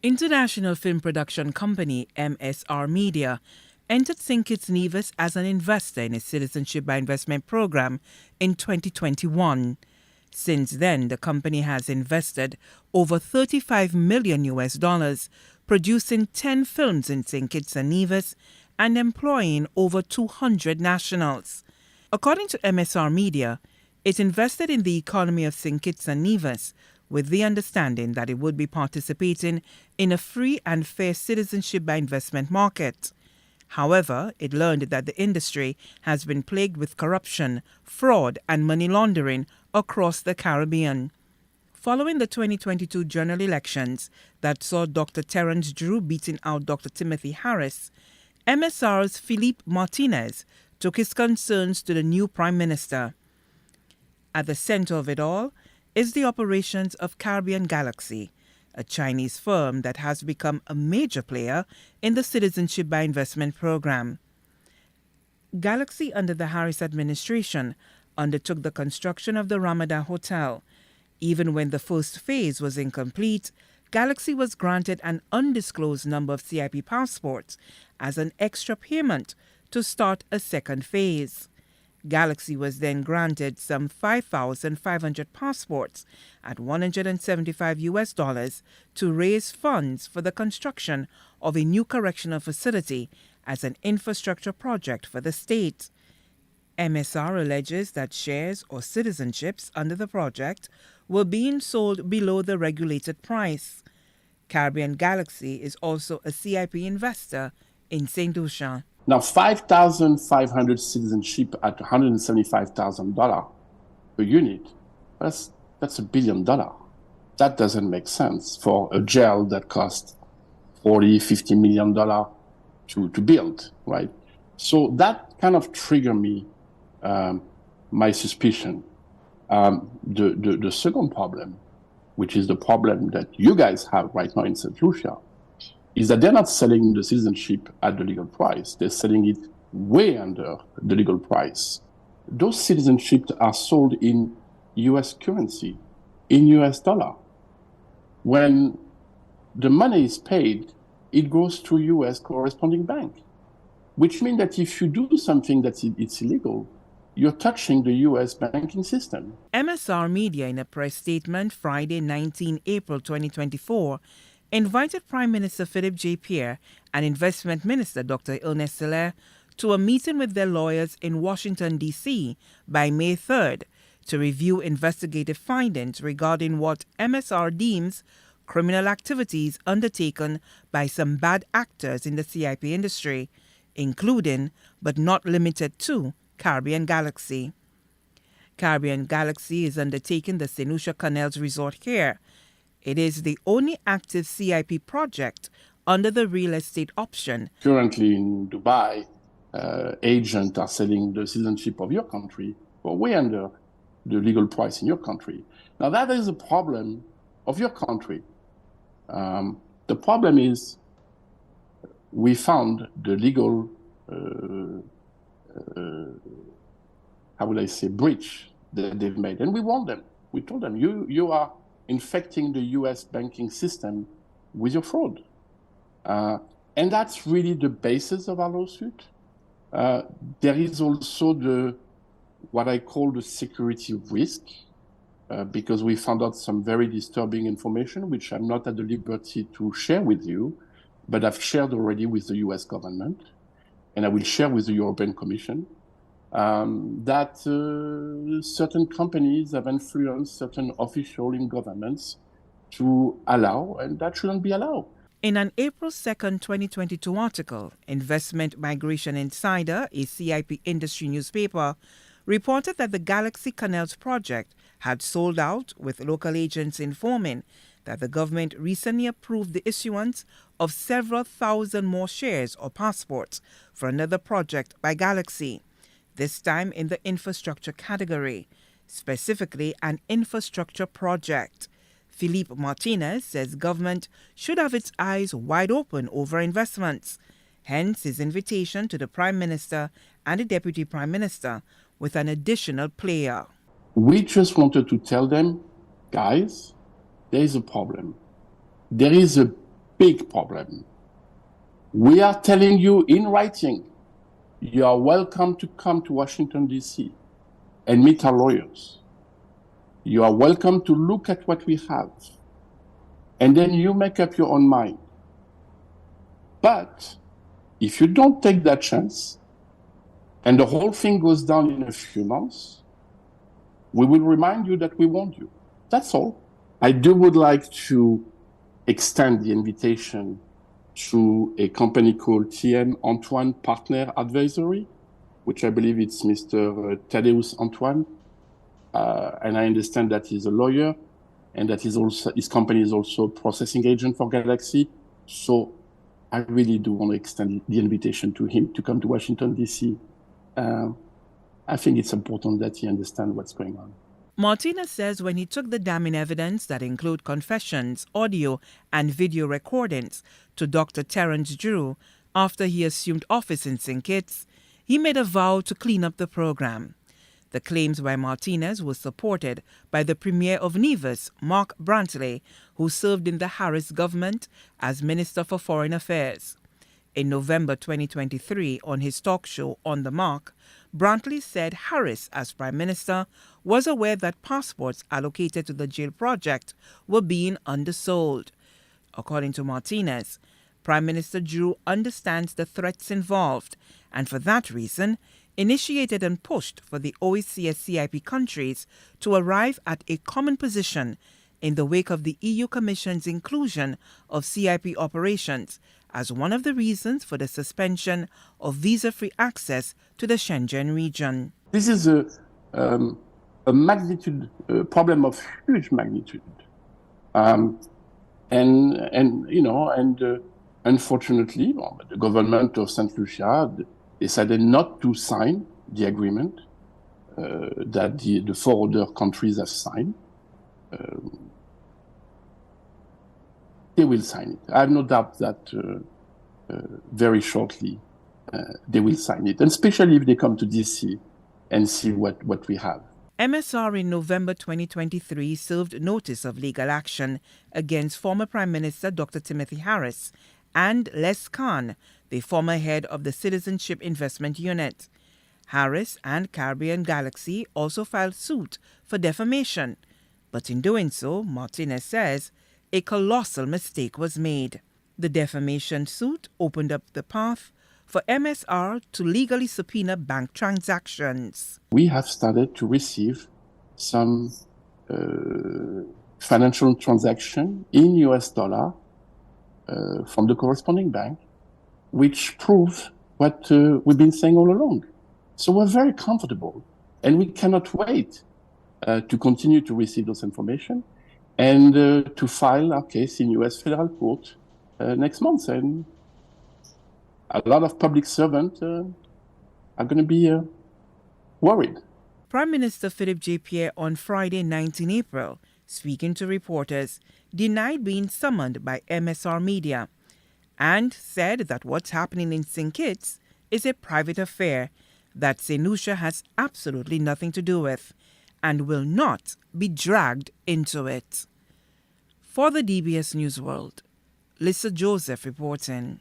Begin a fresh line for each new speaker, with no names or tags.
International film production company MSR Media entered St. Kitts Nevis as an investor in its Citizenship by Investment program in 2021. Since then, the company has invested over 35 million US dollars, producing 10 films in St. Kitts and Nevis and employing over 200 nationals. According to MSR Media, it invested in the economy of St. Kitts and Nevis with the understanding that it would be participating in a free and fair citizenship by investment market. However, it learned that the industry has been plagued with corruption, fraud, and money laundering across the Caribbean. Following the 2022 general elections that saw Dr. Terence Drew beating out Dr. Timothy Harris, MSR's Philippe Martinez took his concerns to the new Prime Minister. At the center of it all is the operations of Caribbean Galaxy, a Chinese firm that has become a major player in the Citizenship by Investment program. Galaxy, under the Harris administration, undertook the construction of the Ramada Hotel. Even when the first phase was incomplete, Galaxy was granted an undisclosed number of CIP passports as an extra payment to start a second phase. Galaxy was then granted some 5,500 passports at $175 US dollars to raise funds for the construction of a new correctional facility as an infrastructure project for the state. MSR alleges that shares or citizenships under the project were being sold below the regulated price. Caribbean Galaxy is also a CIP investor in St. Lucia.
Now, 5,500 citizenship at $175,000 per unit, that's $1 billion. That doesn't make sense for a jail that costs $40-50 million to build, right? So that kind of triggered me, my suspicion. The second problem, which is the problem that you guys have right now in St. Lucia, is that they're not selling the citizenship at the legal price. They're selling it way under the legal price. Those citizenships are sold in US currency, in US dollar. When the money is paid, it goes to US corresponding bank, which means that if you do something that's illegal, you're touching the US banking system.
MSR Media, in a press statement Friday, 19 April 2024, invited Prime Minister Philip J. Pierre and Investment Minister Dr. Ernest Hilaire to a meeting with their lawyers in Washington, D.C. by May 3rd to review investigative findings regarding what MSR deems criminal activities undertaken by some bad actors in the CIP industry, including, but not limited to, Caribbean Galaxy. Caribbean Galaxy is undertaking the St. Lucia Canals Resort here. It is the only active CIP project under the real estate option.
Currently in Dubai, agents are selling the citizenship of your country for way under the legal price in your country. Now that is a problem of your country. The problem is we found the legal, breach that they've made, and we warned them. We told them, you are infecting the US banking system with your fraud. And that's really the basis of our lawsuit. There is also what I call the security risk, because we found out some very disturbing information, which I'm not at the liberty to share with you, but I've shared already with the US government, and I will share with the European Commission, that certain companies have influenced certain officials in governments to allow, and that shouldn't be allowed.
In an April 2nd, 2022 article, Investment Migration Insider, a CIP industry newspaper, reported that the Galaxy Canals project had sold out, with local agents informing that the government recently approved the issuance of several thousand more shares or passports for another project by Galaxy, this time in the infrastructure category, specifically an infrastructure project. Philippe Martinez says government should have its eyes wide open over investments, hence his invitation to the Prime Minister and the Deputy Prime Minister with an additional player.
We just wanted to tell them, guys, there is a problem. There is a big problem. We are telling you in writing, you are welcome to come to Washington, D.C. and meet our lawyers. You are welcome to look at what we have. And then you make up your own mind. But if you don't take that chance, and the whole thing goes down in a few months, we will remind you that we warned you. That's all. I would like to extend the invitation to a company called TN Antoine Partner Advisory, which I believe it's Mr. Thaddeus Antoine. And I understand that he's a lawyer and that his company is also a processing agent for Galaxy. So I really do want to extend the invitation to him to come to Washington, D.C. I think it's important that he understands what's going on.
Martinez says when he took the damning evidence that include confessions, audio, and video recordings to Dr. Terence Drew after he assumed office in St. Kitts, he made a vow to clean up the program. The claims by Martinez were supported by the Premier of Nevis, Mark Brantley, who served in the Harris government as Minister for Foreign Affairs. In November 2023, on his talk show On the Mark, Brantley said Harris, as Prime Minister, was aware that passports allocated to the jail project were being undersold. According to Martinez, Prime Minister Drew understands the threats involved and for that reason initiated and pushed for the OECS CIP countries to arrive at a common position in the wake of the EU Commission's inclusion of CIP operations as one of the reasons for the suspension of visa-free access to the Shenzhen region.
This is a magnitude problem of huge magnitude, unfortunately, the government of St. Lucia decided not to sign the agreement that the four other countries have signed. They will sign it. I have no doubt that very shortly they will sign it, and especially if they come to DC and see what we have.
MSR in November 2023 served notice of legal action against former Prime Minister Dr. Timothy Harris and Les Khan, the former head of the Citizenship Investment Unit. Harris and Caribbean Galaxy also filed suit for defamation, but in doing so, Martinez says, a colossal mistake was made. The defamation suit opened up the path for MSR to legally subpoena bank transactions.
We have started to receive some financial transaction in US dollar from the corresponding bank, which proves what we've been saying all along. So we're very comfortable, and we cannot wait to continue to receive those information and to file our case in U.S. federal court next month. And a lot of public servants are going to be worried.
Prime Minister Philippe J. Pierre on Friday, 19 April, speaking to reporters, denied being summoned by MSR Media and said that what's happening in St. Kitts is a private affair that St. Lucia has absolutely nothing to do with and will not be dragged into it. For the DBS News World, Lisa Joseph reporting.